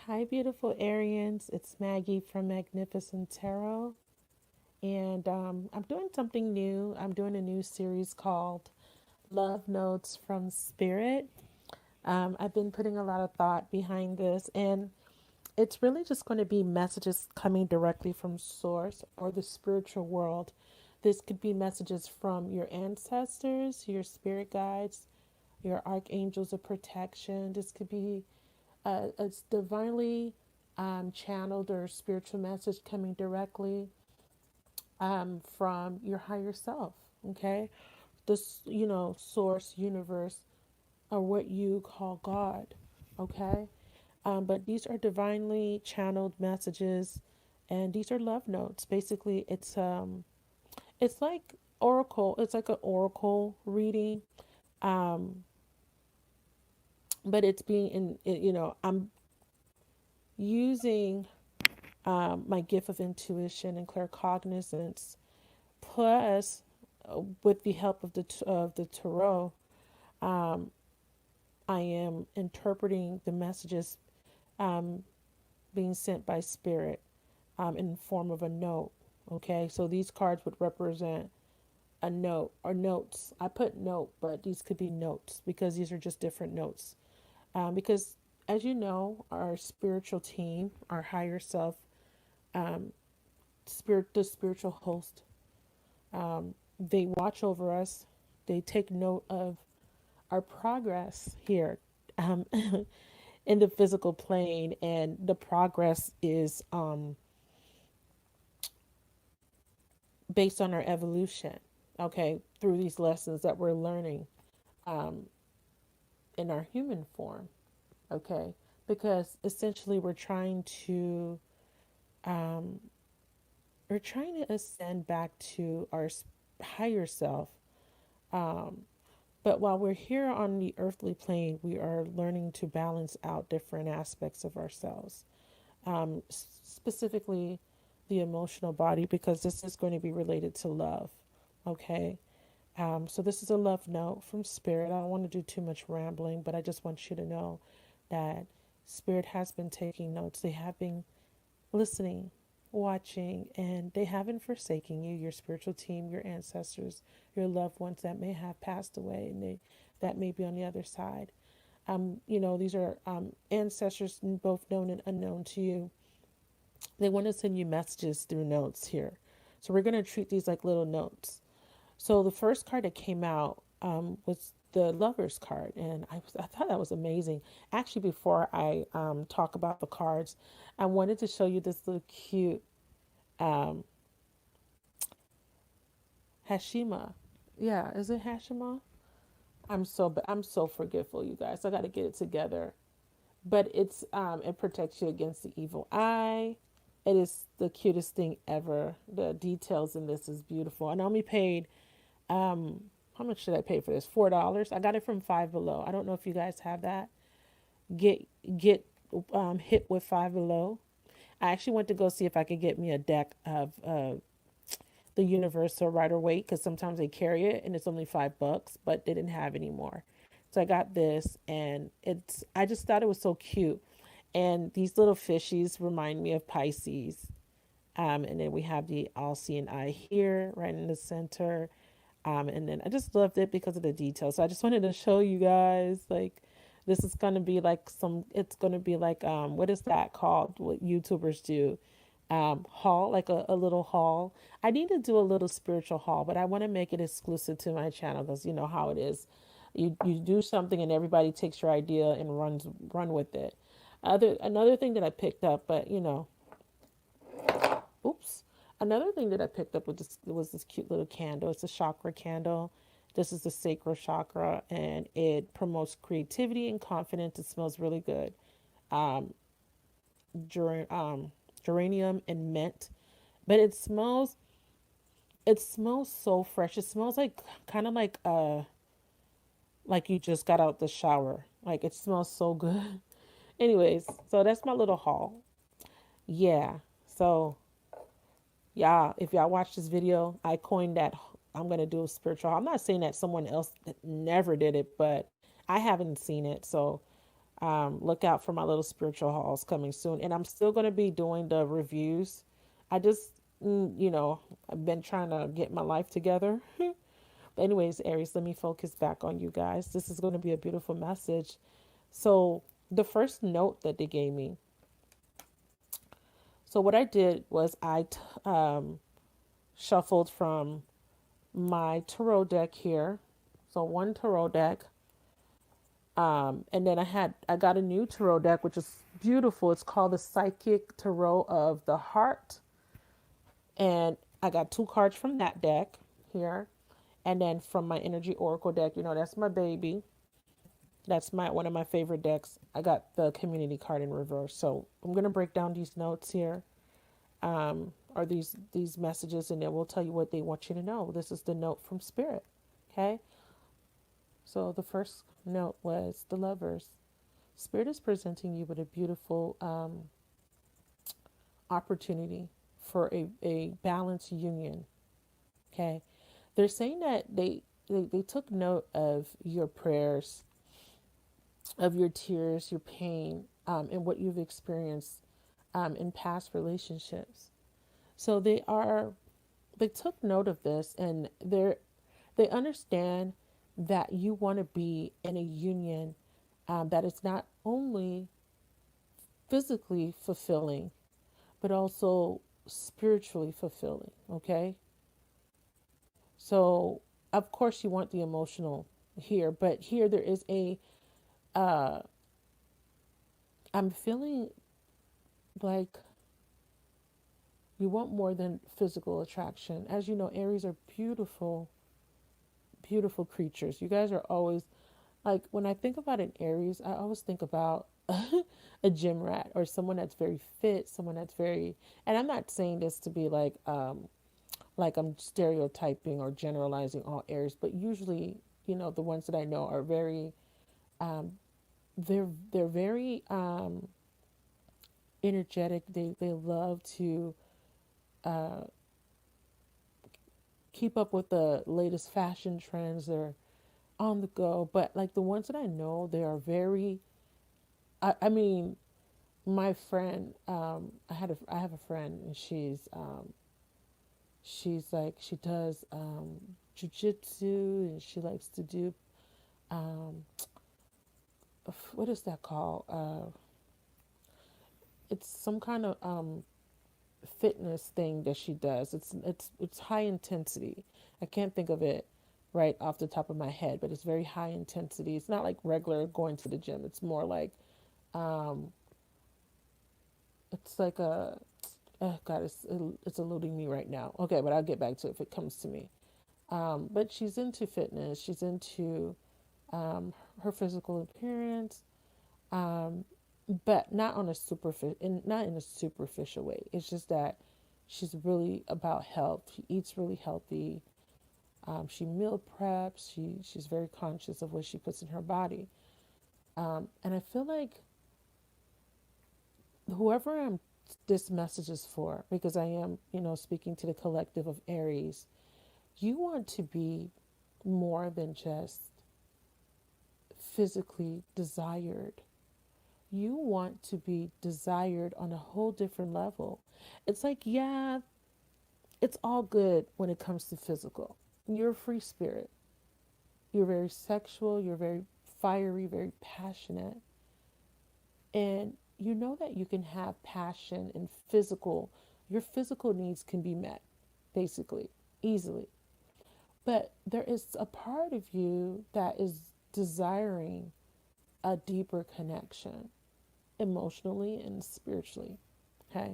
Hi, beautiful Arians. It's Maggie from Magnificent Tarot. And I'm doing something new. I'm doing a new series called Love Notes from Spirit. I've been putting a lot of thought behind this, and it's really just going to be messages coming directly from Source or the spiritual world. This could be messages from your ancestors, your spirit guides, your archangels of protection. This could be a divinely channeled or spiritual message coming directly from your higher self. Okay, this source, universe, or what you call God. Okay, but these are divinely channeled messages, and these are love notes. Basically, it's like oracle. It's like an oracle reading, um, but it's being I'm using my gift of intuition and claircognizance, plus with the help of the tarot, um, I am interpreting the messages um, being sent by spirit in the form of a note. Okay, so these cards would represent a note or notes. I put note, but these could be notes because these are just different notes. Because as you know, our spiritual team, our higher self, um, the spiritual host, they watch over us. They take note of our progress here um, in the physical plane, and the progress is based on our evolution. Okay, through these lessons that we're learning um, in our human form. Okay, because essentially um, we're trying to ascend back to our higher self. Um, But while we're here on the earthly plane, we are learning to balance out different aspects of ourselves, specifically the emotional body, because this is going to be related to love. Okay. So this is a love note from Spirit. I don't want to do too much rambling, but I just want you to know that Spirit has been taking notes. They have been listening, watching, and they haven't forsaken you, your spiritual team, your ancestors, your loved ones that may have passed away and that may be on the other side. These are ancestors both known and unknown to you. They want to send you messages through notes here. So we're going to treat these like little notes. So the first card that came out was the Lover's card, and I thought that was amazing. Actually, before I talk about the cards, I wanted to show you this little cute um, Hashima. Yeah, is it Hashima? I'm so forgetful, you guys. I got to get it together. But it protects you against the evil eye. It is the cutest thing ever. The details in this is beautiful. And I only paid how much did I pay for this? $4. I got it from Five Below. I don't know if you guys have that. Get get hit with Five Below. I actually went to go see if I could get me a deck of the Universal Rider Waite because sometimes they carry it and it's only $5, but they didn't have any more. So I got this, and I just thought it was so cute. And these little fishies remind me of Pisces. And then we have the all seeing eye here, right in the center. And then I just loved it because of the details. So I just wanted to show you guys like this is gonna be like it's gonna be like what is that called? What YouTubers do? Haul, like a little haul. I need to do a little spiritual haul, but I want to make it exclusive to my channel because you know how it is. You do something and everybody takes your idea and run with it. Another thing that I picked up, but oops. Another thing that I picked up was this cute little candle. It's a chakra candle. This is the sacral chakra, and it promotes creativity and confidence. It smells really good. Um, ger- um, Geranium and mint, but it smells so fresh. It smells like kind of like you just got out the shower. Like it smells so good. Anyways, so that's my little haul. Yeah. So yeah, if y'all watch this video, I coined that I'm gonna do a spiritual. I'm not saying that someone else that never did it, but I haven't seen it, so Look out for my little spiritual hauls coming soon. And I'm still going to be doing the reviews. I just, I've been trying to get my life together. But anyways, Aries, let me focus back on you guys. This is going to be a beautiful message. So the first note that they gave me. So what I did was shuffled from my tarot deck here. So one tarot deck. And then I got a new tarot deck, which is beautiful. It's called the Psychic Tarot of the Heart. And I got two cards from that deck here. And then from my Energy Oracle deck, that's my baby. That's one of my favorite decks. I got the Community card in reverse. So I'm gonna break down these notes here, or these messages, and then we'll tell you what they want you to know. This is the note from Spirit. Okay. So the first note was the Lovers. Spirit is presenting you with a beautiful opportunity for a balanced union. Okay. They're saying that they took note of your prayers, of your tears, your pain, and what you've experienced in past relationships. So they took note of this, and they understand that you want to be in a union that is not only physically fulfilling, but also spiritually fulfilling. Okay. So, of course, you want the emotional here, but here there is uh, I'm feeling like you want more than physical attraction. As you know, Aries are beautiful, beautiful creatures. You guys are always like, when I think about an Aries, I always think about a gym rat or someone that's very fit, someone that's very, and I'm not saying this to be like I'm stereotyping or generalizing all Aries, but usually, the ones that I know are very, um, they're very energetic. They love to uh, keep up with the latest fashion trends. They're on the go, but like the ones that I know, they are very. I mean, my friend, I have a friend, and she's like, she does jujitsu, and she likes to do um what is that called? It's some kind of fitness thing that she does. It's high intensity. I can't think of it right off the top of my head, but it's very high intensity. It's not like regular going to the gym. It's more like um it's like a, oh God, it's eluding me right now. Okay, but I'll get back to it if it comes to me. But she's into fitness. She's into her physical appearance, um, but not on a not in a superficial way. It's just that she's really about health. She eats really healthy. She meal preps. She's very conscious of what she puts in her body. And I feel like whoever this message is for, because I am, speaking to the collective of Aries, you want to be more than just physically desired. You want to be desired on a whole different level. It's like, yeah, it's all good when it comes to physical. You're a free spirit. You're very sexual. You're very fiery, very passionate. And you know that you can have passion and your physical needs can be met, basically, easily. But there is a part of you that is desiring a deeper connection emotionally and spiritually. Okay.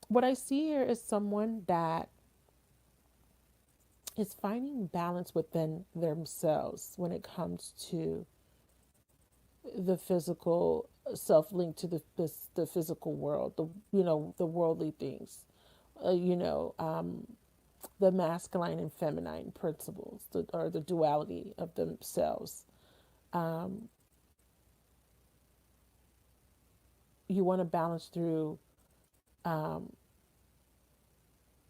What I see here is someone that is finding balance within themselves when it comes to the physical self linked to the physical world, the worldly things, uh, you know, um, the masculine and feminine principles, or the duality of themselves. Um, you want to um,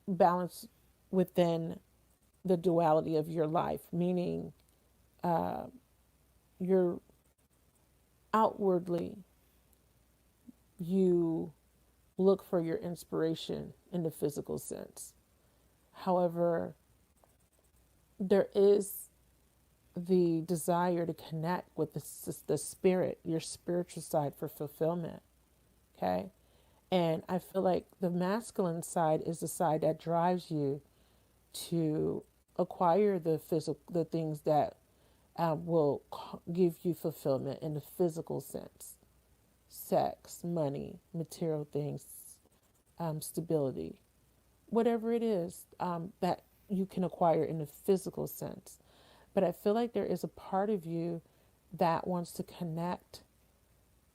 balance within the duality of your life, meaning uh, you're outwardly you look for your inspiration in the physical sense. However, there is the desire to connect with the spirit, your spiritual side for fulfillment. Okay. And I feel like the masculine side is the side that drives you to acquire the physical, the things that will give you fulfillment in the physical sense: sex, money, material things, stability, whatever it is that you can acquire in the physical sense. But I feel like there is a part of you that wants to connect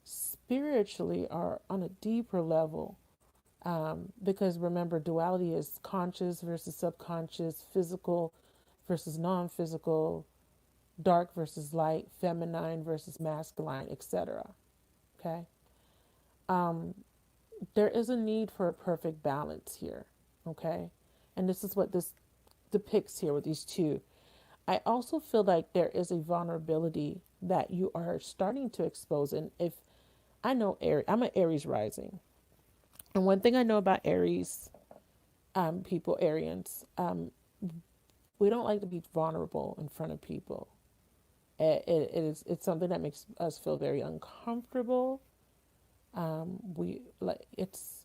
spiritually or on a deeper level. Because remember, duality is conscious versus subconscious, physical versus non physical, dark versus light, feminine versus masculine, etc. Okay? There is a need for a perfect balance here. Okay? And this is what this depicts here with these two. I also feel like there is a vulnerability that you are starting to expose. And if I know Aries, I'm an Aries rising. And one thing I know about Aries people, Arians, we don't like to be vulnerable in front of people. It's something that makes us feel very uncomfortable. We like it's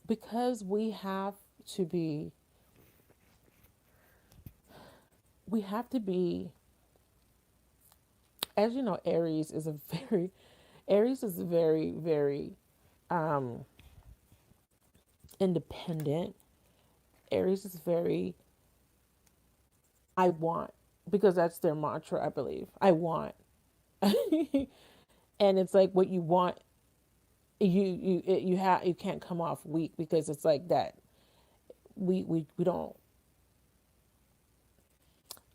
because to be we have to be, as you know, Aries is very um independent. Aries is very I want, because that's their mantra, I believe. I want. And it's like what you want, you can't come off weak, because it's like that. We don't,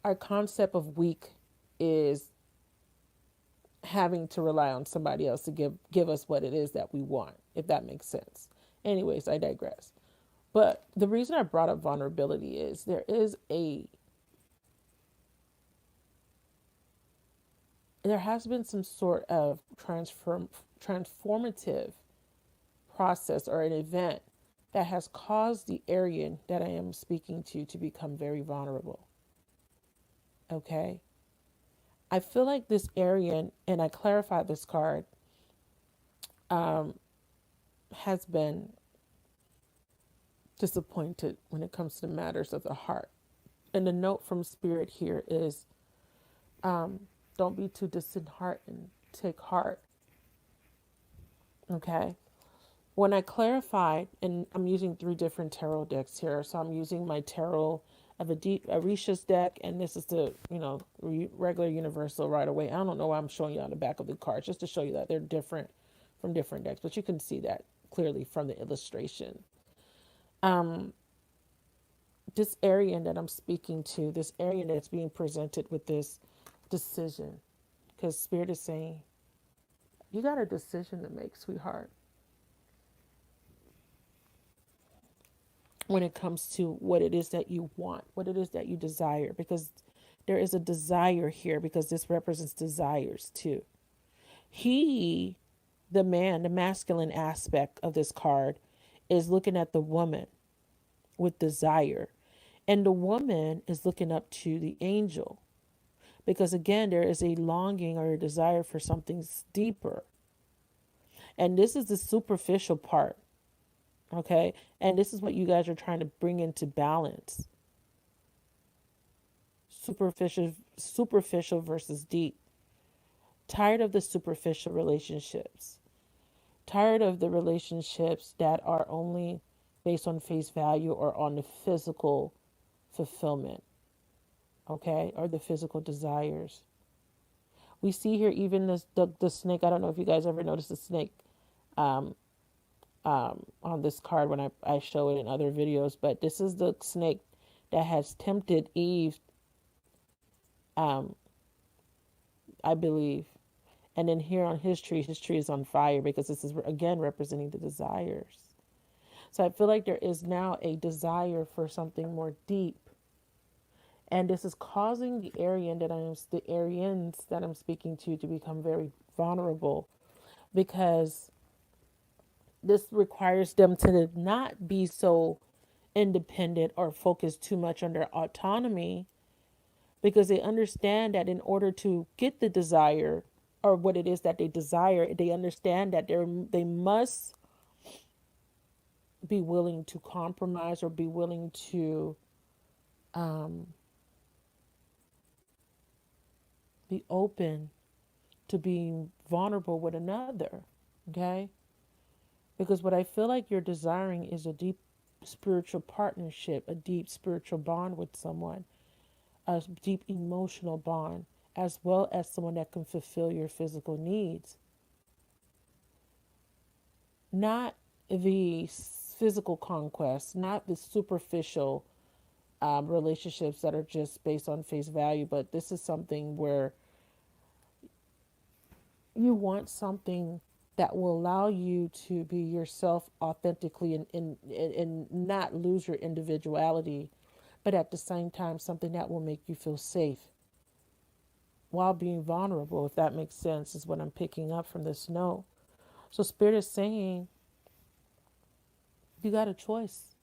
our concept of weak is having to rely on somebody else to give us what it is that we want, if that makes sense. Anyways, I digress. But the reason I brought up vulnerability is there has been some sort of transformative process or an event that has caused the Aryan that I am speaking to become very vulnerable. Okay. I feel like this Aryan, and I clarified this card, has been disappointed when it comes to matters of the heart. And the note from Spirit here is don't be too disheartened. Take heart. Okay. When I clarified, and I'm using 3 different tarot decks here, so I'm using my tarot of Arisha's deck, and this is the regular universal right away. I don't know why I'm showing you on the back of the cards, just to show you that they're different from different decks, but you can see that clearly from the illustration. This Aryan that I'm speaking to, this Aryan that's being presented with this decision, because Spirit is saying, you got a decision to make, sweetheart, when it comes to what it is that you want, what it is that you desire, because there is a desire here, because this represents desires too. He, the man, the masculine aspect of this card, is looking at the woman with desire. And the woman is looking up to the angel, because again, there is a longing or a desire for something deeper. And this is the superficial part. Okay. And this is what you guys are trying to bring into balance. Superficial versus deep. Tired of the superficial relationships. Tired of the relationships that are only based on face value or on the physical fulfillment. Okay. Or the physical desires. We see here even the snake. I don't know if you guys ever noticed the snake on this card when I show it in other videos, but this is the snake that has tempted Eve, I believe. And then here on his tree is on fire, because this is again representing the desires. So I feel like there is now a desire for something more deep. And this is causing the Aryans that I'm speaking to become very vulnerable, because this requires them to not be so independent or focus too much on their autonomy, because they understand that in order to get the desire or what it is that they desire, they understand that they must be willing to compromise or be willing to be open to being vulnerable with another. Okay? Because what I feel like you're desiring is a deep spiritual partnership, a deep spiritual bond with someone, a deep emotional bond, as well as someone that can fulfill your physical needs. Not the physical conquest, not the superficial relationships that are just based on face value, but this is something where you want something that will allow you to be yourself authentically, and not lose your individuality, but at the same time, something that will make you feel safe while being vulnerable, if that makes sense, is what I'm picking up from this note. So, Spirit is saying you got a choice.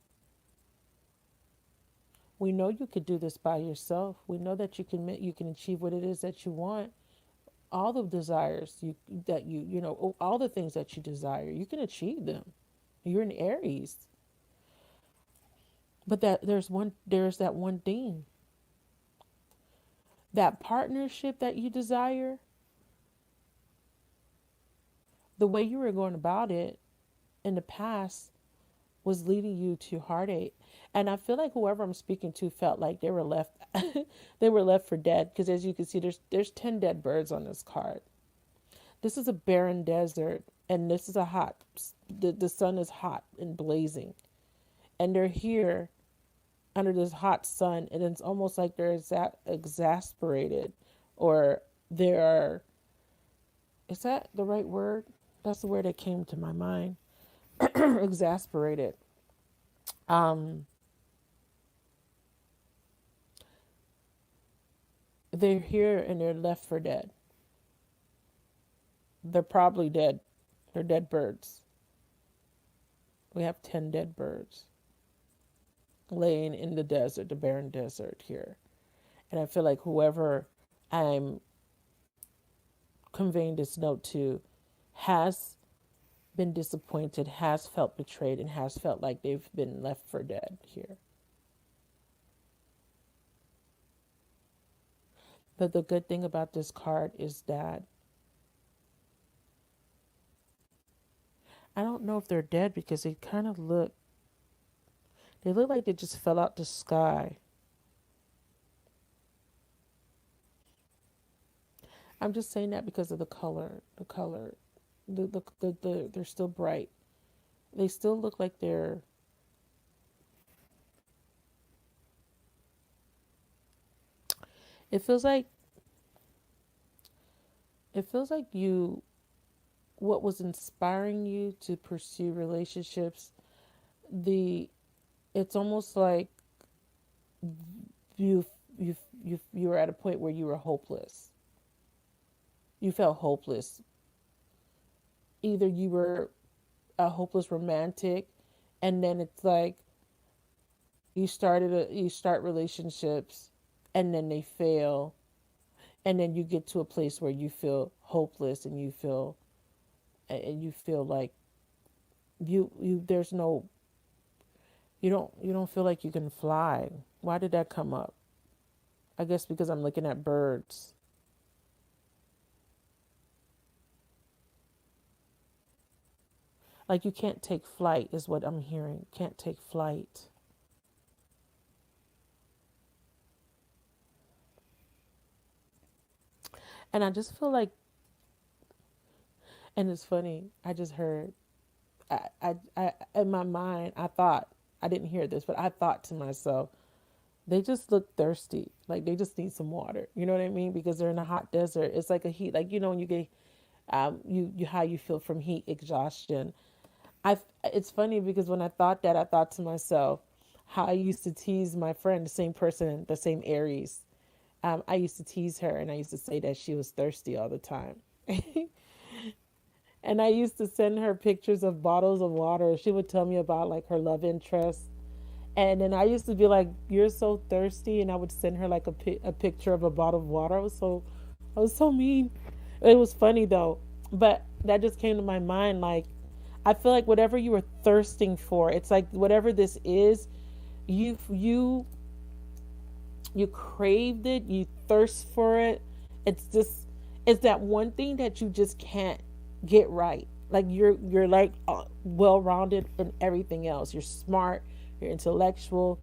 We know you could do this by yourself. We know that you can achieve what it is that you want. All the desires all the things that you desire, you can achieve them. You're an Aries. But there's that one thing. That partnership that you desire, the way you were going about it in the past was leading you to heartache. And I feel like whoever I'm speaking to felt like they were left they were left for dead, because as you can see, there's 10 dead birds on this card. This is a barren desert, and this is a hot the sun is hot and blazing. And they're here under this hot sun, and it's almost like they're exasperated, or they're, is that the right word? That's the word that came to my mind. Exasperated. Um, they're here and they're left for dead. They're probably dead. They're dead birds. We have 10 dead birds laying in the desert, the barren desert here. And I feel like whoever I'm conveying this note to has been disappointed, has felt betrayed, and has felt like they've been left for dead here. But the good thing about this card is that I don't know if they're dead, because they look like they just fell out the sky. I'm just saying that because of the color. They're still bright. They still look like they're, it feels like, you, what was inspiring you to pursue relationships, the, it's almost like you you were at a point where you were hopeless. You felt hopeless. Either you were a hopeless romantic, and then it's like you start relationships, and then they fail, and then you get to a place where you feel hopeless, and you feel like you there's no, you don't feel like you can fly. Why did that come up? I guess because I'm looking at birds. Like you can't take flight is what I'm hearing. Can't take flight. And I just feel like, and it's funny, I just heard, in my mind, I thought, I didn't hear this, but I thought to myself, they just look thirsty. Like they just need some water. You know what I mean? Because they're in a hot desert. It's like a heat, like, when you get, how you feel from heat exhaustion. It's funny because when I thought that, I thought to myself, how I used to tease my friend, the same person, the same Aries. I used to tease her, and I used to say that she was thirsty all the time. And I used to send her pictures of bottles of water. She would tell me about like her love interest. And then I used to be like, "You're so thirsty," and I would send her like a picture of a bottle of water. I was so mean. It was funny though, but that just came to my mind. Like, I feel like whatever you were thirsting for, it's like whatever this is, you you you craved it, you thirst for it. It's just, it's that one thing that you just can't get right. Like you're like well rounded in everything else. You're smart, you're intellectual,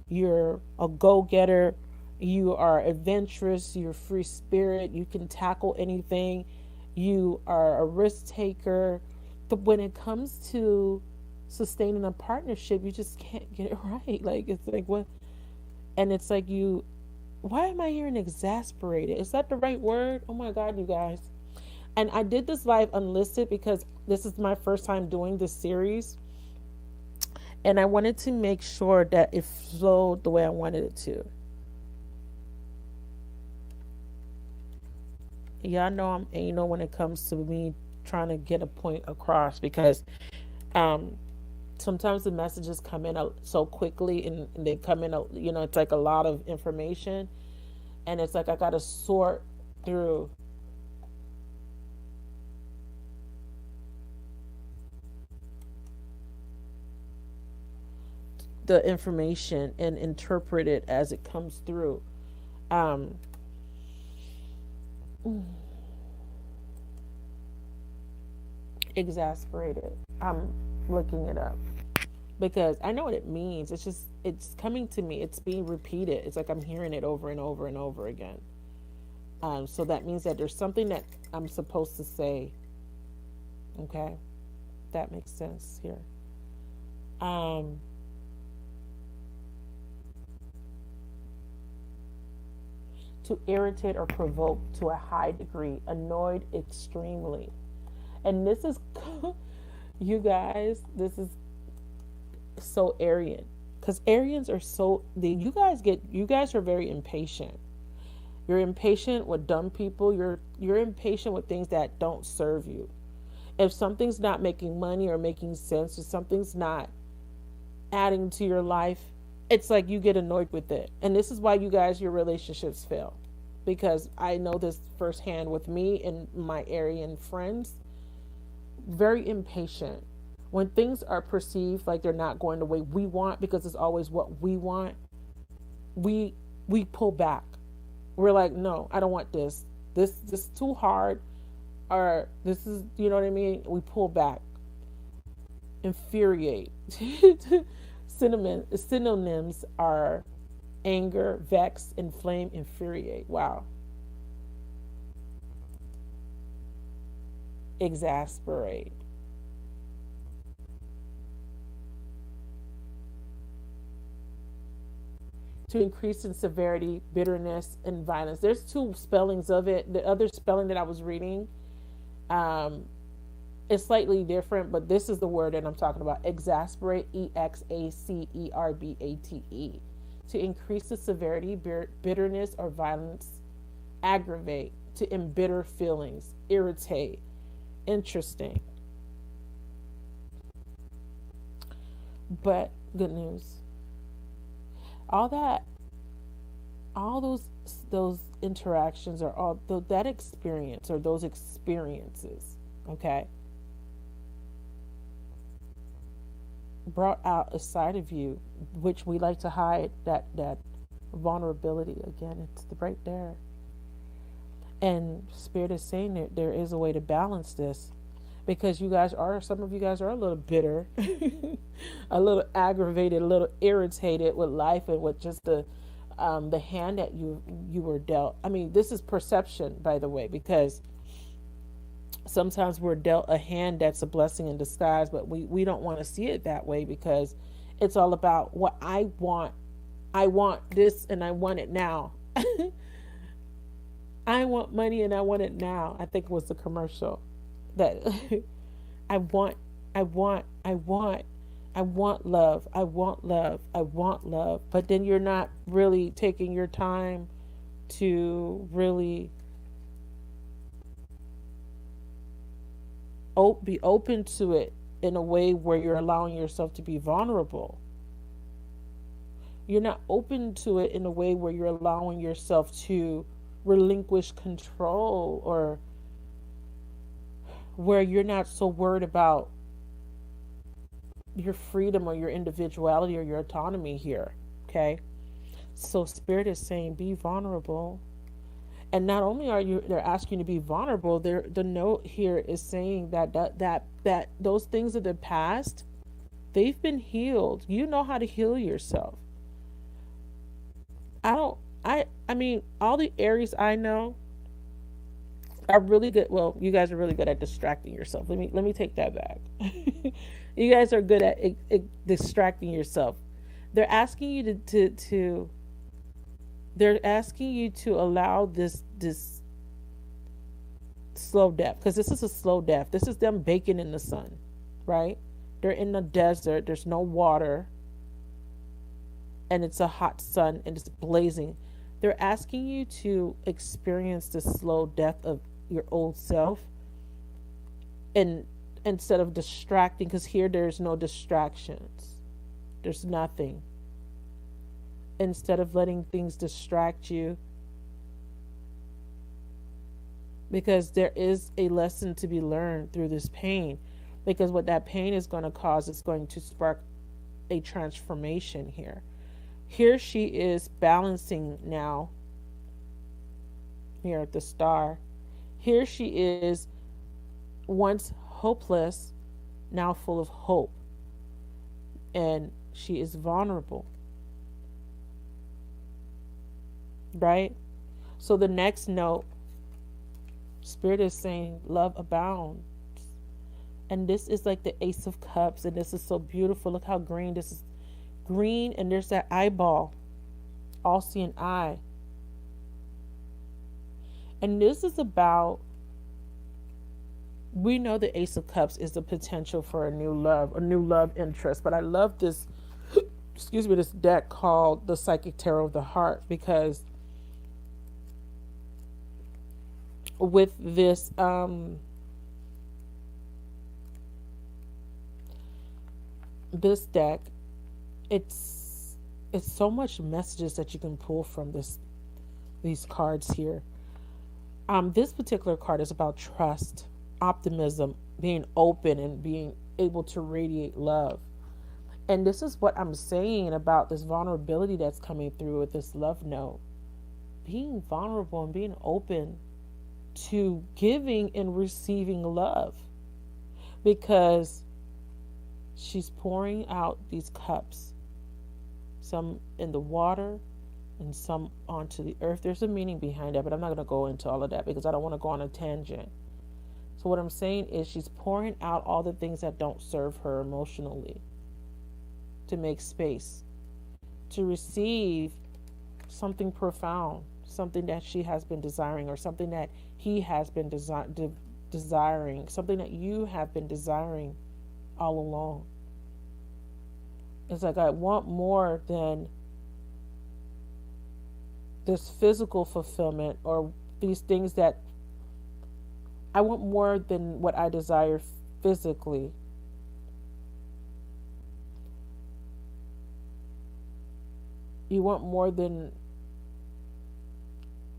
you're a go getter, you are adventurous, you're free spirit, you can tackle anything, you are a risk taker. But when it comes to sustaining a partnership, you just can't get it right. Like, it's like, what? And it's like, why am I hearing exasperated? Is that the right word? Oh my God, you guys. And I did this live unlisted because this is my first time doing this series. And I wanted to make sure that it flowed the way I wanted it to. Y'all know I'm anal when it comes to me trying to get a point across, because um, sometimes the messages come in so quickly, and they come in, it's like a lot of information. And it's like I got to sort through the information and interpret it as it comes through. Um, Exasperated. I'm looking it up because I know what it means. It's just, it's coming to me. It's being repeated. It's like I'm hearing it over and over and over again. So that means that there's something that I'm supposed to say. Okay, that makes sense here. Um, to irritate or provoke to a high degree, annoyed extremely. And this is, you guys, this is so Aryan, because Aryans are so, you guys are very impatient. You're impatient with dumb people. You're impatient with things that don't serve you. If something's not making money or making sense, or something's not adding to your life, it's like you get annoyed with it. And this is why you guys, your relationships fail. Because I know this firsthand with me and my Aryan friends. Very impatient. When things are perceived like they're not going the way we want, because it's always what we want, we pull back. We're like, no, I don't want this. This is too hard, or this is, you know what I mean? We pull back. Infuriate. Synonyms are anger, vex, inflame, infuriate. Wow. Exasperate. To increase in severity, bitterness, and violence. There's two spellings of it. The other spelling that I was reading um, is slightly different, but this is the word that I'm talking about. Exasperate, Exacerbate. To increase the severity, bitterness, or violence. Aggravate, to embitter feelings, irritate. Interesting. But good news. All that, all those interactions, or all that experience, or those experiences, okay, brought out a side of you which we like to hide, that vulnerability. Again, it's right there. And Spirit is saying that there is a way to balance this, because some of you guys are a little bitter, a little aggravated, a little irritated with life, and with just the hand that you were dealt. I mean, this is perception, by the way, because sometimes we're dealt a hand that's a blessing in disguise, but we don't want to see it that way, because it's all about what I want. I want this, and I want it now. I want money, and I want it now. I think it was the commercial that I want, I want love. I want love. I want love. But then you're not really taking your time to really be open to it in a way where you're allowing yourself to be vulnerable. You're not open to it in a way where you're allowing yourself to relinquish control, or where you're not so worried about your freedom or your individuality or your autonomy here. Okay? So Spirit is saying be vulnerable. And not only are you, they're asking you to be vulnerable, the note here is saying that those things of the past, they've been healed. You know how to heal yourself. I don't I mean, all the Aries I know are really good. Well, you guys are really good at distracting yourself. Let me take that back. You guys are good at distracting yourself. They're asking you to they're asking you to allow this slow death, because this is a slow death. This is them baking in the sun, right? They're in the desert. There's no water, and it's a hot sun and it's blazing. They're asking you to experience the slow death of your old self, and instead of distracting, because here there's no distractions, there's nothing. Instead of letting things distract you, because there is a lesson to be learned through this pain, because what that pain is going to cause is going to spark a transformation here. Here she is balancing now, here at the star. Here she is, once hopeless, now full of hope. And she is vulnerable. Right? So the next note, Spirit is saying love abounds. And this is like the Ace of Cups. And this is so beautiful. Look how green this is. Green, and there's that eyeball, all-seeing eye. And this is about, we know the Ace of Cups is the potential for a new love interest. But I love this, excuse me, this deck called the Psychic Tarot of the Heart, because with this this deck, it's so much messages that you can pull from these cards here. This particular card is about trust, optimism, being open, and being able to radiate love. And this is what I'm saying about this vulnerability that's coming through with this love note. Being vulnerable and being open to giving and receiving love, because she's pouring out these cups, some in the water and some onto the earth. There's a meaning behind that, but I'm not going to go into all of that because I don't want to go on a tangent. So what I'm saying is she's pouring out all the things that don't serve her emotionally, to make space to receive something profound, something that she has been desiring, or something that he has been desiring, something that you have been desiring all along. It's like, I want more than this physical fulfillment or these things that I want more than what I desire physically. You want more than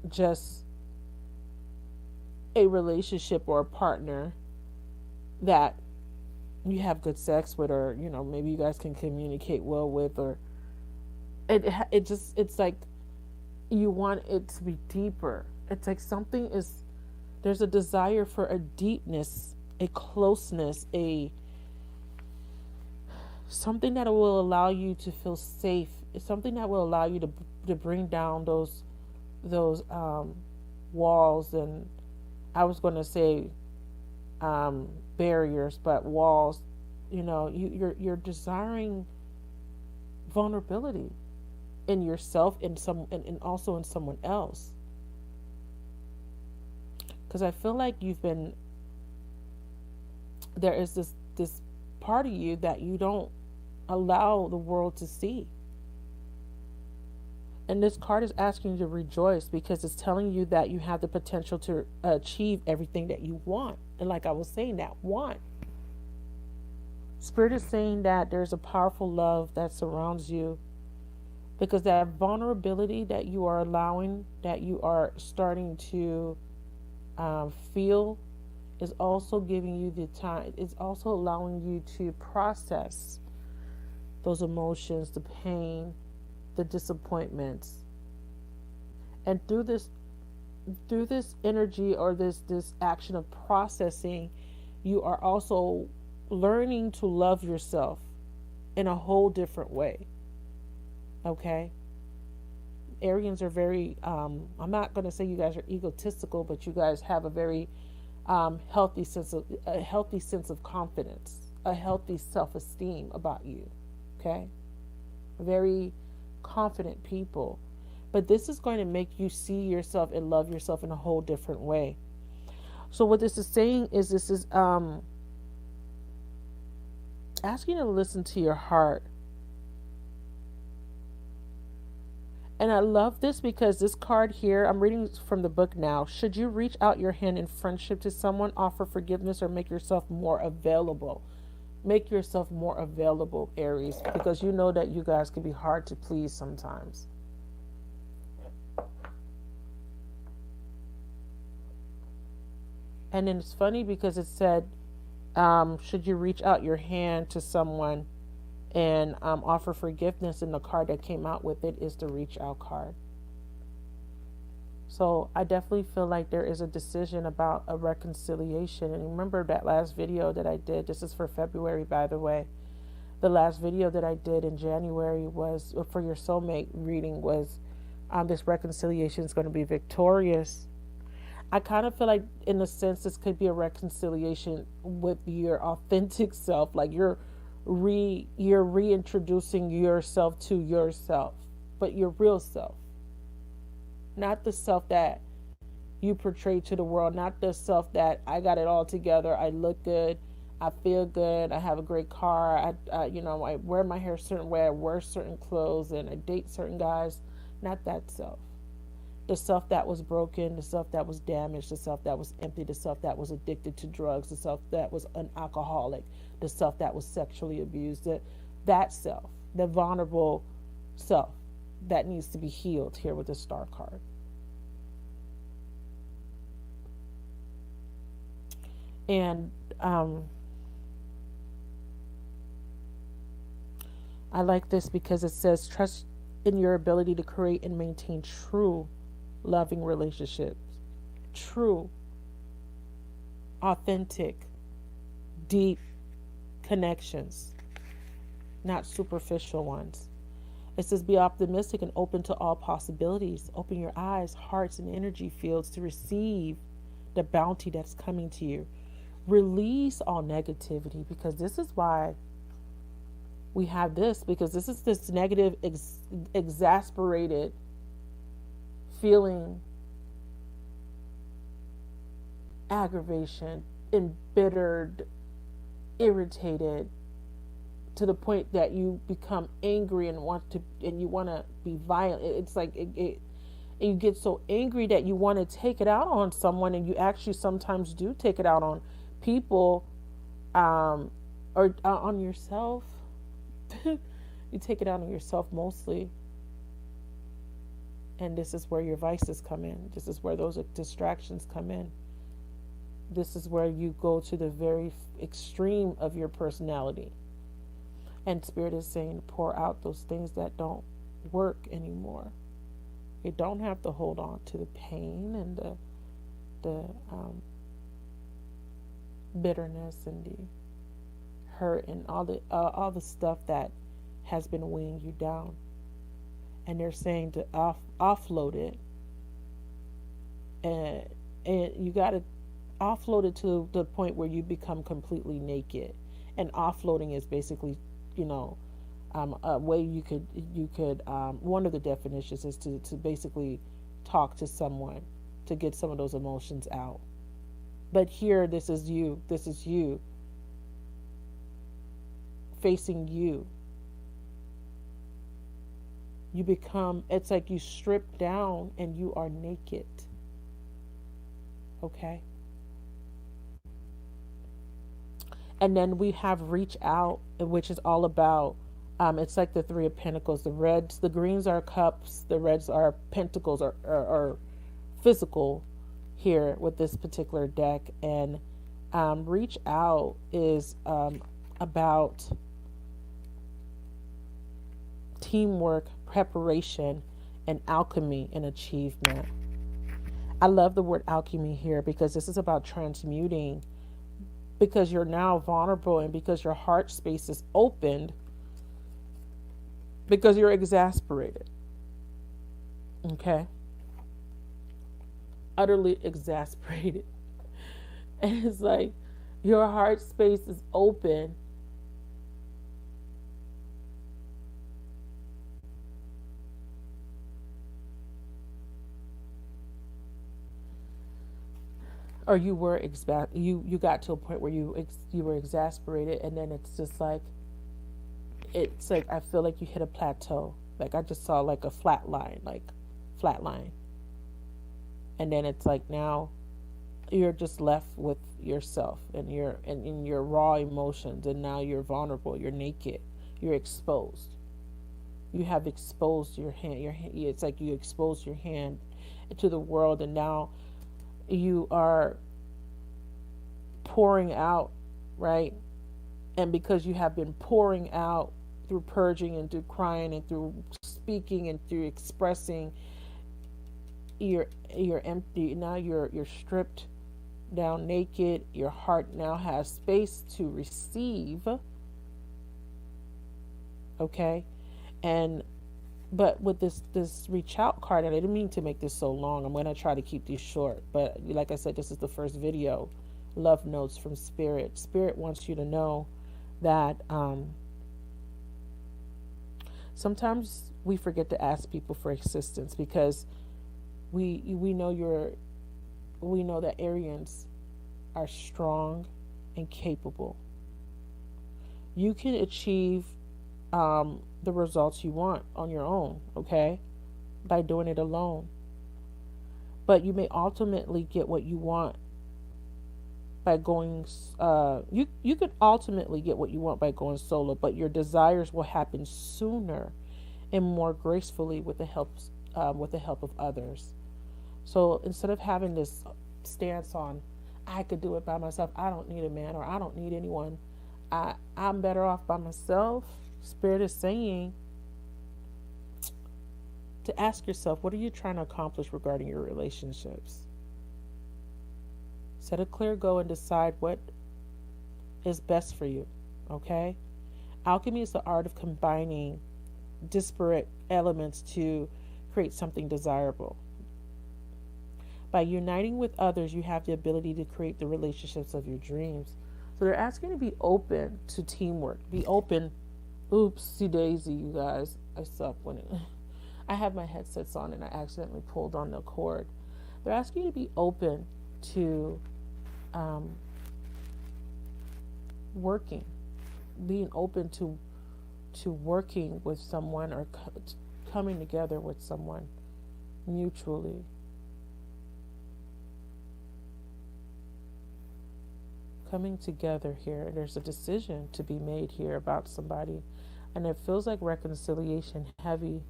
just a relationship or a partner that you have good sex with, or maybe you guys can communicate well with, or it's like you want it to be deeper. It's like there's a desire for a deepness, a closeness, something that will allow you to feel safe. It's something that will allow you to bring down those walls, and I was going to say barriers, but walls. You're desiring vulnerability in yourself, and also in someone else. Because I feel like there is this part of you that you don't allow the world to see. And this card is asking you to rejoice because it's telling you that you have the potential to achieve everything that you want. And like I was saying, that want. Spirit is saying that there's a powerful love that surrounds you, because that vulnerability that you are allowing, that you are starting to feel, is also giving you the time. It's also allowing you to process those emotions, the pain, the disappointments. And through this energy, or this action of processing, you are also learning to love yourself in a whole different way. Okay? Arians are very I'm not going to say you guys are egotistical, but you guys have a very healthy sense of confidence, a healthy self-esteem about you. Okay? Very confident people. But this is going to make you see yourself and love yourself in a whole different way. So what this is saying is, this is asking you to listen to your heart. And I love this because this card here, I'm reading from the book now. Should you reach out your hand in friendship to someone, offer forgiveness, or make yourself more available? Make yourself more available, Aries, because you know that you guys can be hard to please sometimes. And then it's funny because it said, should you reach out your hand to someone and offer forgiveness, and the card that came out with it is the reach out card. So I definitely feel like there is a decision about a reconciliation. And remember that last video that I did, this is for February, by the way. The last video that I did in January was for your soulmate reading, was this reconciliation is going to be victorious. I kind of feel like, in a sense, this could be a reconciliation with your authentic self. Like you're reintroducing yourself to yourself, but your real self, not the self that you portray to the world, not the self that I got it all together, I look good, I feel good, I have a great car, I wear my hair a certain way, I wear certain clothes, and I date certain guys. Not that self. The self that was broken, the self that was damaged, the self that was empty, the self that was addicted to drugs, the self that was an alcoholic, the self that was sexually abused, that self, the vulnerable self that needs to be healed here with the Star card. And I like this because it says, trust in your ability to create and maintain true loving relationships, true, authentic, deep connections, not superficial ones. It says, be optimistic and open to all possibilities. Open your eyes, hearts, and energy fields to receive the bounty that's coming to you. Release all negativity, because this is why we have this, because this is this negative, exasperated feeling, aggravation, embittered, irritated, to the point that you become angry and you want to be violent. It's like you get so angry that you want to take it out on someone, and you actually sometimes do take it out on people, or on yourself. You take it out on yourself mostly. And this is where your vices come in. This is where those distractions come in. This is where you go to the very extreme of your personality. And Spirit is saying, pour out those things that don't work anymore. You don't have to hold on to the pain and the bitterness and the hurt and all the stuff that has been weighing you down. And they're saying to offload it, and you got to offload it to the point where you become completely naked. And offloading is basically, a way you could one of the definitions is to basically talk to someone to get some of those emotions out. But here, this is you facing you You become, it's like you strip down and you are naked. Okay. And then we have reach out, which is all about, it's like the Three of Pentacles. The reds, the greens are cups, the reds are pentacles, or physical here with this particular deck. And reach out is about teamwork, preparation, and alchemy and achievement. I love the word alchemy here because this is about transmuting, because you're now vulnerable and because your heart space is opened, because you're exasperated. Okay? Utterly exasperated. And it's like your heart space is open. Or you were you got to a point where you were exasperated, and then it's like I feel like you hit a plateau. Like I just saw like a flat line, and then it's like now you're just left with yourself and in your raw emotions, and now you're vulnerable, you're naked, you're exposed. You have exposed your hand. It's like you exposed your hand to the world, and now you are pouring out, right? And because you have been pouring out through purging and through crying and through speaking and through expressing, you're empty. Now you're stripped down, naked. Your heart now has space to receive. Okay? And but with this reach out card, and I didn't mean to make this so long. I'm going to try to keep these short, but like I said, this is the first video. Love notes from Spirit. Spirit wants you to know that sometimes we forget to ask people for assistance, because we know that Arians are strong and capable. You can achieve the results you want on your own, okay, by doing it alone. But you may ultimately get what you want by going you could ultimately get what you want by going solo, but your desires will happen sooner and more gracefully with the help of others. So instead of having this stance on, I could do it by myself, I don't need a man, or I don't need anyone, I'm better off by myself, Spirit is saying to ask yourself, what are you trying to accomplish regarding your relationships? Set a clear goal and decide what is best for you, okay? Alchemy is the art of combining disparate elements to create something desirable. By uniting with others, you have the ability to create the relationships of your dreams. So they're asking you to be open to teamwork. Be open. Oopsie daisy, you guys. I suck when I have my headsets on and I accidentally pulled on the cord. They're asking you to be open to working, being open to working with someone, or coming together with someone mutually. Coming together here. There's a decision to be made here about somebody, and it feels like reconciliation heavy.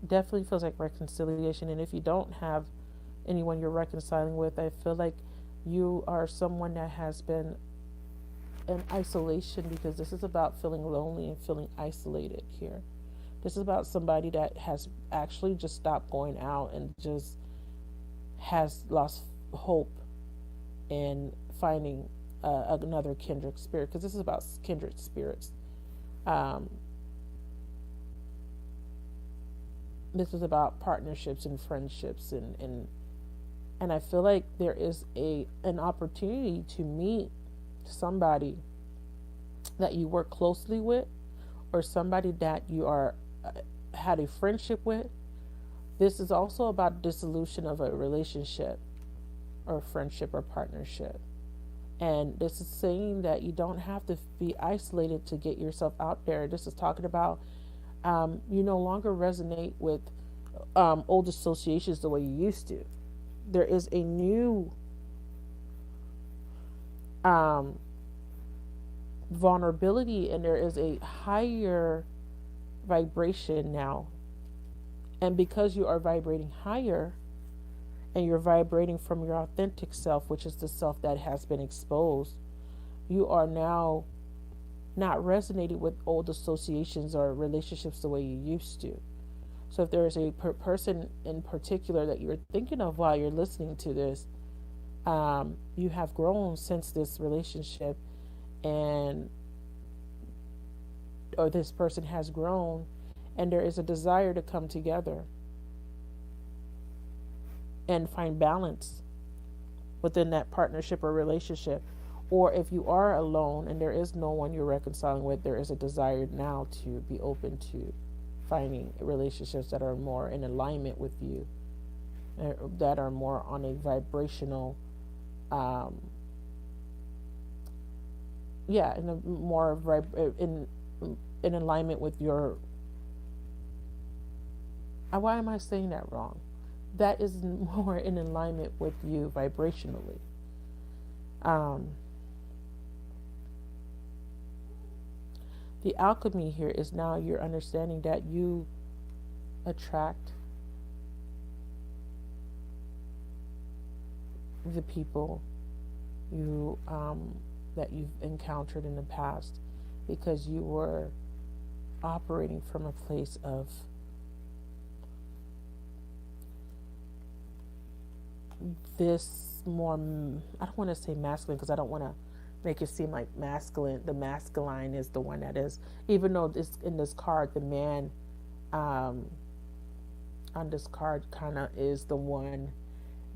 Definitely feels like reconciliation. And if you don't have anyone you're reconciling with, I feel like you are someone that has been in isolation, because this is about feeling lonely and feeling isolated here. This is about somebody that has actually just stopped going out and just has lost hope in finding another kindred spirit, because this is about kindred spirits. This is about partnerships and friendships, and I feel like there is an opportunity to meet somebody that you work closely with, or somebody that you are had a friendship with. This is also about dissolution of a relationship or friendship or partnership. And this is saying that you don't have to be isolated to get yourself out there. This is talking about You no longer resonate with old associations the way you used to. There is a new um, vulnerability, and there is a higher vibration now. And because you are vibrating higher, and you're vibrating from your authentic self, which is the self that has been exposed, you are now not resonating with old associations or relationships the way you used to. So if there is a person in particular that you're thinking of while you're listening to this, you have grown since this relationship, and or this person has grown, and there is a desire to come together and find balance within that partnership or relationship. Or if you are alone and there is no one you're reconciling with, there is a desire now to be open to finding relationships that are more in alignment with you, that are more on a vibrational, in a more in alignment with your. Why am I saying that wrong? That is more in alignment with you vibrationally. The alchemy here is now you're understanding that you attract the people you that you've encountered in the past, because you were operating from a place of this more, I don't want to say masculine because I don't want to make it seem like masculine. The masculine is the one that is, even though this in this card, the man on this card kind of is the one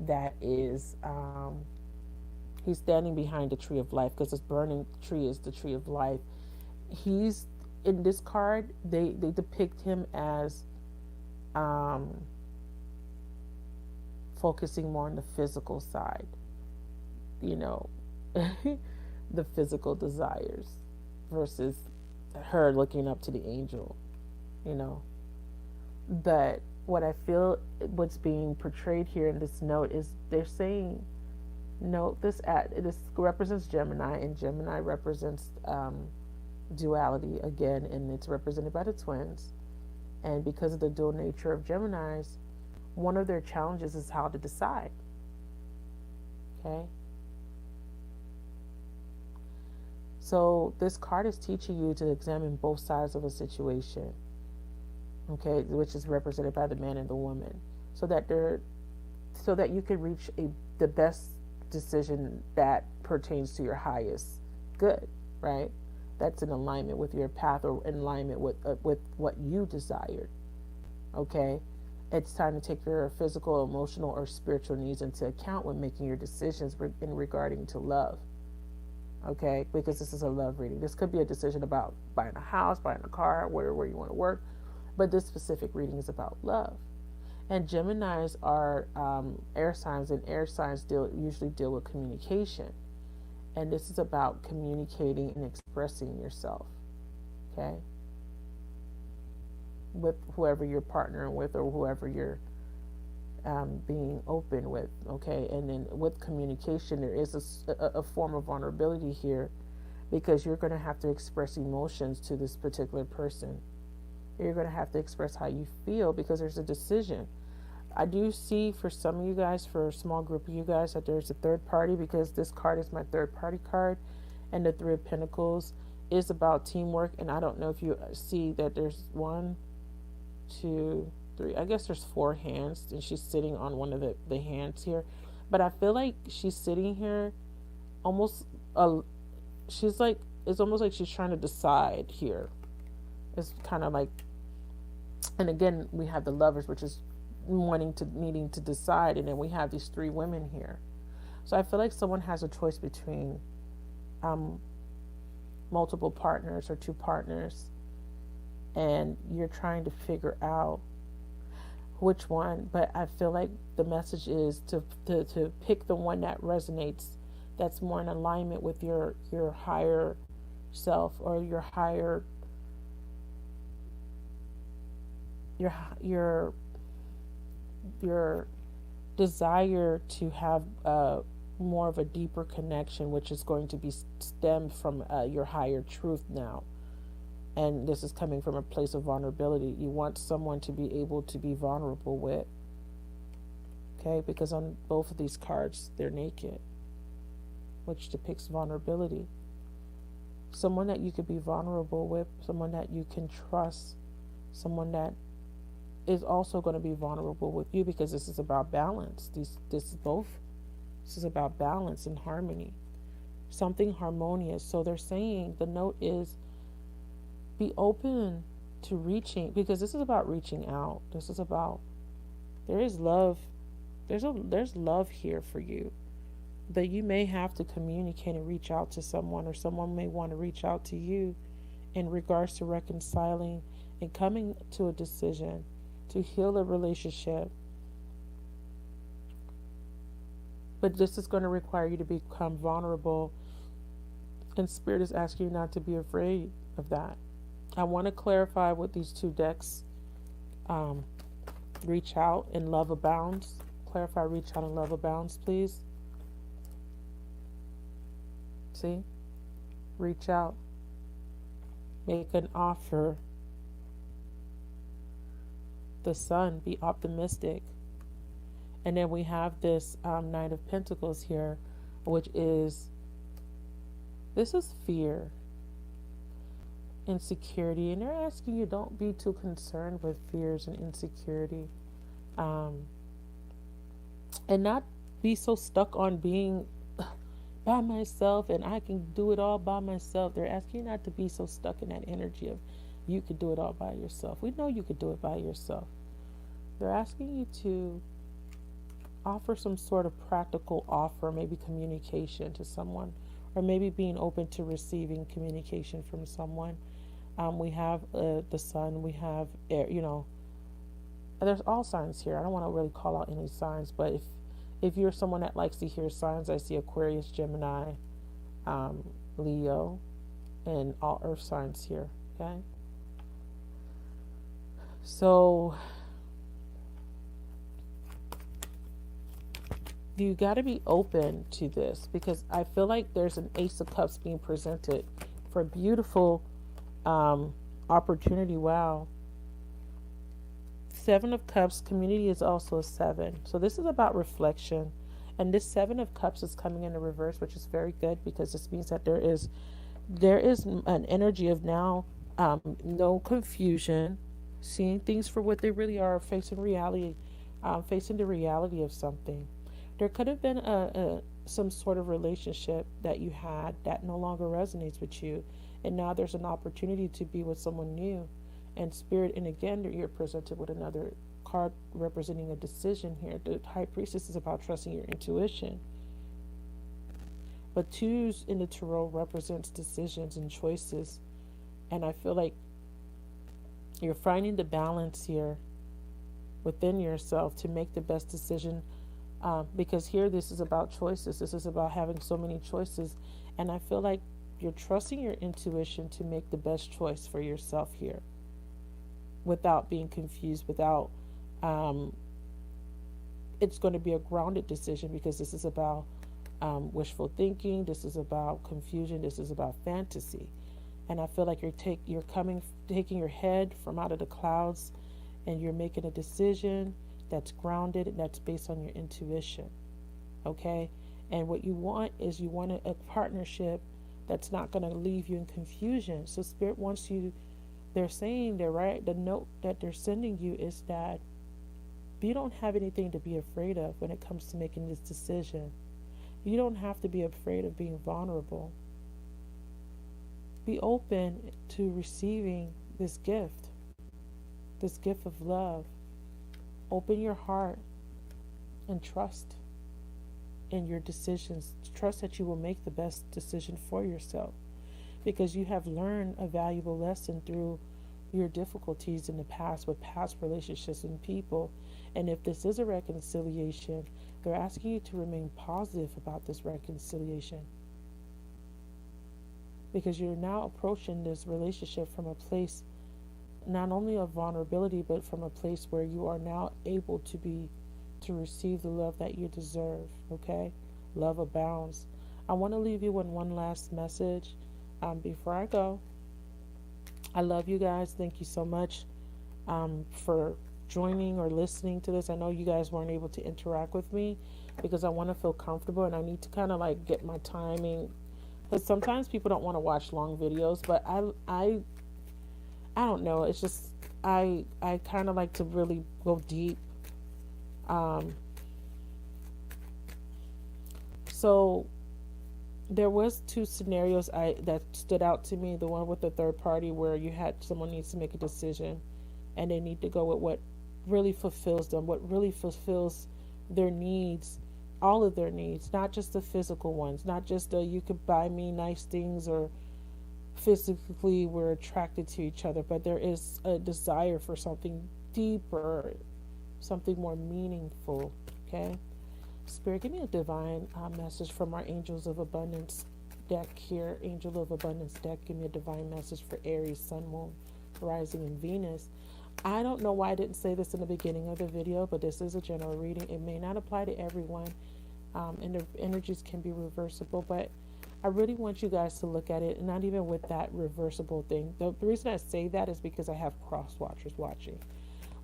that is, he's standing behind the tree of life, because this burning tree is the tree of life. He's in this card, they depict him as focusing more on the physical side, the physical desires, versus her looking up to the angel, But what I feel what's being portrayed here in this note is they're saying, no, this represents Gemini, and Gemini represents duality again, and it's represented by the twins. And because of the dual nature of Geminis, one of their challenges is how to decide. Okay? So this card is teaching you to examine both sides of a situation, okay, which is represented by the man and the woman, so that you can reach the best decision that pertains to your highest good, right? That's in alignment with your path, or in alignment with what you desired. Okay, it's time to take your physical, emotional, or spiritual needs into account when making your decisions in regarding to love. Okay, because this is a love reading. This could be a decision about buying a house, buying a car, where you want to work, but this specific reading is about love. And Geminis are air signs, and air signs usually deal with communication. And this is about communicating and expressing yourself, okay, with whoever you're partnering with, or whoever you're being open with, okay? And then with communication, there is a form of vulnerability here, because you're going to have to express emotions to this particular person. You're going to have to express how you feel, because there's a decision. I do see for some of you guys, for a small group of you guys, that there's a third party, because this card is my third party card, and the Three of Pentacles is about teamwork. And I don't know if you see that there's 1, 2, 3, I guess there's 4 hands, and she's sitting on one of the hands here. But I feel like she's sitting here almost, she's like, it's almost like she's trying to decide here. It's kind of like, and again, we have the Lovers, which is needing to decide, and then we have these 3 women here. So I feel like someone has a choice between multiple partners or 2 partners, and you're trying to figure out which one. But I feel like the message is to pick the one that resonates, that's more in alignment with your higher self, or your higher your your your desire to have more of a deeper connection, which is going to be stemmed from your higher truth now. And this is coming from a place of vulnerability. You want someone to be able to be vulnerable with, okay? Because on both of these cards, they're naked, which depicts vulnerability. Someone that you could be vulnerable with, someone that you can trust, someone that is also going to be vulnerable with you, because this is about balance. This is about balance and harmony, something harmonious. So they're saying the note is be open to reaching, because this is about reaching out. This is about, there is love. There's love here for you, that you may have to communicate and reach out to someone, or someone may want to reach out to you in regards to reconciling and coming to a decision to heal a relationship. But this is going to require you to become vulnerable, and Spirit is asking you not to be afraid of that. I want to clarify with these two decks. Reach out and love abounds. Clarify reach out and love abounds, please. See? Reach out. Make an offer. The Sun, be optimistic. And then we have this Knight of Pentacles here, which is, this is fear, insecurity. And they're asking you, don't be too concerned with fears and insecurity. And not be so stuck on being by myself and I can do it all by myself. They're asking you not to be so stuck in that energy of you could do it all by yourself. We know you could do it by yourself. They're asking you to offer some sort of practical offer, maybe communication to someone, or maybe being open to receiving communication from someone. We have the Sun, we have air, there's all signs here. I don't want to really call out any signs, but if you're someone that likes to hear signs, I see Aquarius, Gemini, Leo, and all earth signs here, okay? So you got to be open to this, because I feel like there's an Ace of Cups being presented for a beautiful opportunity. Wow. Seven of Cups, community is also a 7. So this is about reflection. And this 7 of Cups is coming in the reverse, which is very good, because this means that there is an energy of now no confusion, seeing things for what they really are, facing reality, facing the reality of something. There could have been some sort of relationship that you had that no longer resonates with you, and now there's an opportunity to be with someone new. And Spirit, and again, you're presented with another card representing a decision here. The High Priestess is about trusting your intuition. But 2s in the Tarot represents decisions and choices. And I feel like you're finding the balance here within yourself to make the best decision. Because here, this is about choices. This is about having so many choices. And I feel like you're trusting your intuition to make the best choice for yourself here, without being confused, without it's going to be a grounded decision, because this is about wishful thinking, this is about confusion, this is about fantasy. And I feel like you're taking your head from out of the clouds, and you're making a decision that's grounded and that's based on your intuition. Okay? And what you want is, you want a partnership that's not going to leave you in confusion. So Spirit wants you, they're saying they're right. The note that they're sending you is that you don't have anything to be afraid of when it comes to making this decision. You don't have to be afraid of being vulnerable. Be open to receiving this gift of love. Open your heart and trust in your decisions. Trust that you will make the best decision for yourself, because you have learned a valuable lesson through your difficulties in the past with past relationships and people. And if this is a reconciliation, they're asking you to remain positive about this reconciliation, because you're now approaching this relationship from a place not only of vulnerability, but from a place where you are now able to receive the love that you deserve. Okay, love abounds. I want to leave you with one last message before I go. I love you guys. Thank you so much for joining or listening to this. I know you guys weren't able to interact with me because I want to feel comfortable, and I need to kind of like get my timing, because sometimes people don't want to watch long videos, but I don't know. It's just I kind of like to really go deep. Um, so there was two scenarios that stood out to me. The one with the third party, where you had someone needs to make a decision, and they need to go with what really fulfills them, what really fulfills their needs, all of their needs, not just the physical ones, not just the you could buy me nice things, or physically we're attracted to each other, but there is a desire for something deeper, something more meaningful. Okay, Spirit, give me a divine message from our Angels of Abundance deck here. Angel of Abundance deck, give me a divine message for Aries, Sun, Moon, Rising, and Venus. I don't know why I didn't say this in the beginning of the video, but this is a general reading. It may not apply to everyone, and the energies can be reversible, but I really want you guys to look at it, and not even with that reversible thing. The reason I say that is because I have cross watchers watching.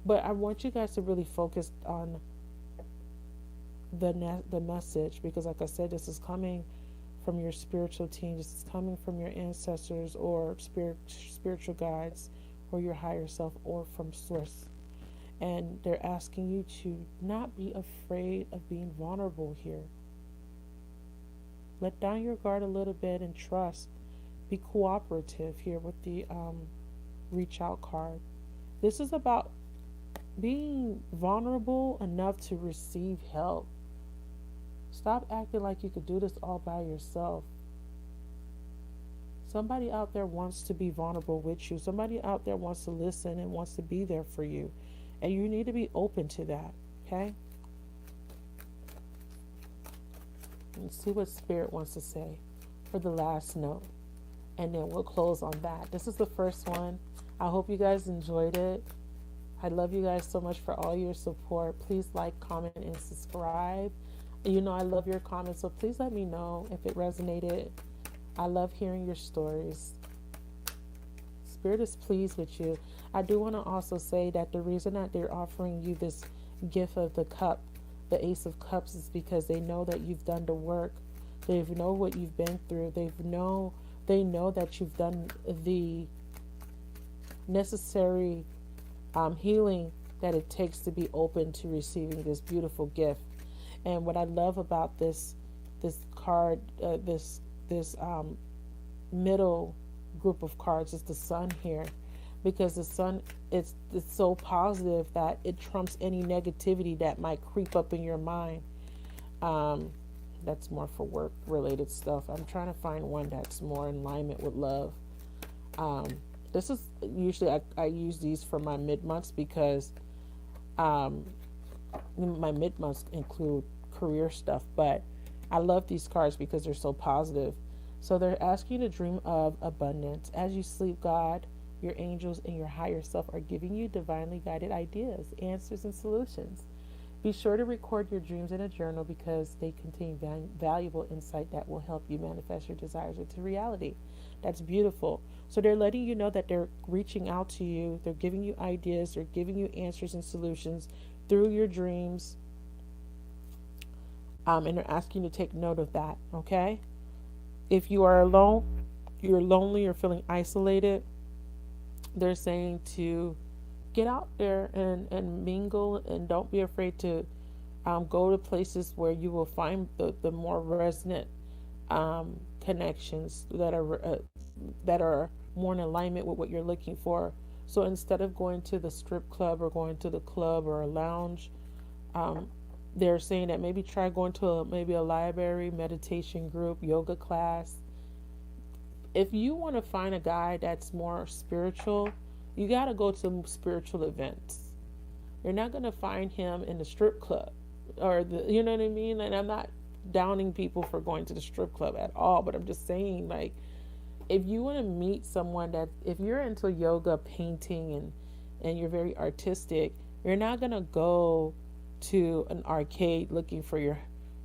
But I want you guys to really focus on the message, because like I said, this is coming from your spiritual team. This is coming from your ancestors or spiritual guides, or your higher self, or from source. And they're asking you to not be afraid of being vulnerable here. Let down your guard a little bit and trust. Be cooperative here with the reach out card. This is about being vulnerable enough to receive help. Stop acting like you could do this all by yourself. Somebody out there wants to be vulnerable with you. Somebody out there wants to listen and wants to be there for you. And you need to be open to that. Okay? And see what Spirit wants to say for the last note. And then we'll close on that. This is the first one. I hope you guys enjoyed it. I love you guys so much for all your support. Please like, comment, and subscribe. You know I love your comments, so please let me know if it resonated. I love hearing your stories. Spirit is pleased with you. I do want to also say that the reason that they're offering you this gift of the cup, the Ace of Cups, is because they know that you've done the work. They know what you've been through. They know that you've done the necessary healing that it takes to be open to receiving this beautiful gift. And what I love about this card, this middle group of cards, is the Sun here, because the Sun, it's so positive that it trumps any negativity that might creep up in your mind. That's more for work related stuff. I'm trying to find one that's more in alignment with love. This is usually I use these for my mid-months, because my mid-months include career stuff, but I love these cards because they're so positive. So they're asking you to dream of abundance. As you sleep, God, your angels, and your higher self are giving you divinely guided ideas, answers, and solutions. Be sure to record your dreams in a journal, because they contain valuable insight that will help you manifest your desires into reality. That's beautiful. So they're letting you know that they're reaching out to you. They're giving you ideas. They're giving you answers and solutions through your dreams. And they're asking you to take note of that, okay? If you are alone, you're lonely, you're feeling isolated, they're saying to get out there and mingle, and don't be afraid to go to places where you will find the more resonant connections that are more in alignment with what you're looking for. So instead of going to the strip club, or going to the club or a lounge, they're saying that maybe try going to maybe a library, meditation group, yoga class. If you want to find a guy that's more spiritual, you got to go to spiritual events. You're not going to find him in the strip club, or you know what I mean? And I'm not downing people for going to the strip club at all, but I'm just saying, like, if you want to meet someone that, if you're into yoga, painting, and you're very artistic, you're not going to go to an arcade looking for your,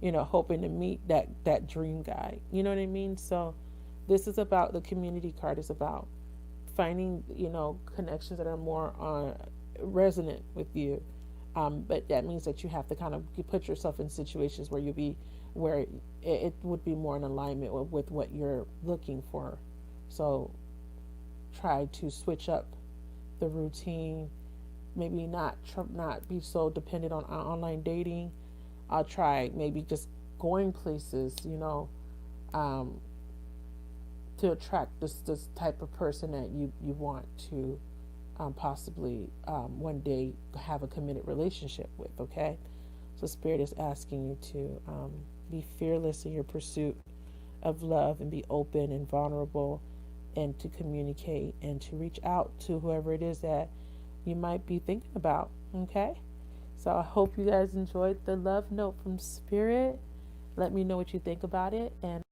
hoping to meet that dream guy. You know what I mean? So this is about, the community card is about finding, connections that are more resonant with you. But that means that you have to kind of put yourself in situations where it would be more in alignment with what you're looking for. So try to switch up the routine. Maybe not be so dependent on online dating. I'll try maybe just going places, to attract this type of person that you want to possibly one day have a committed relationship with. Okay, so Spirit is asking you to be fearless in your pursuit of love, and be open and vulnerable, and to communicate and to reach out to whoever it is that you might be thinking about. Okay, so I hope you guys enjoyed the love note from Spirit. Let me know what you think about it, and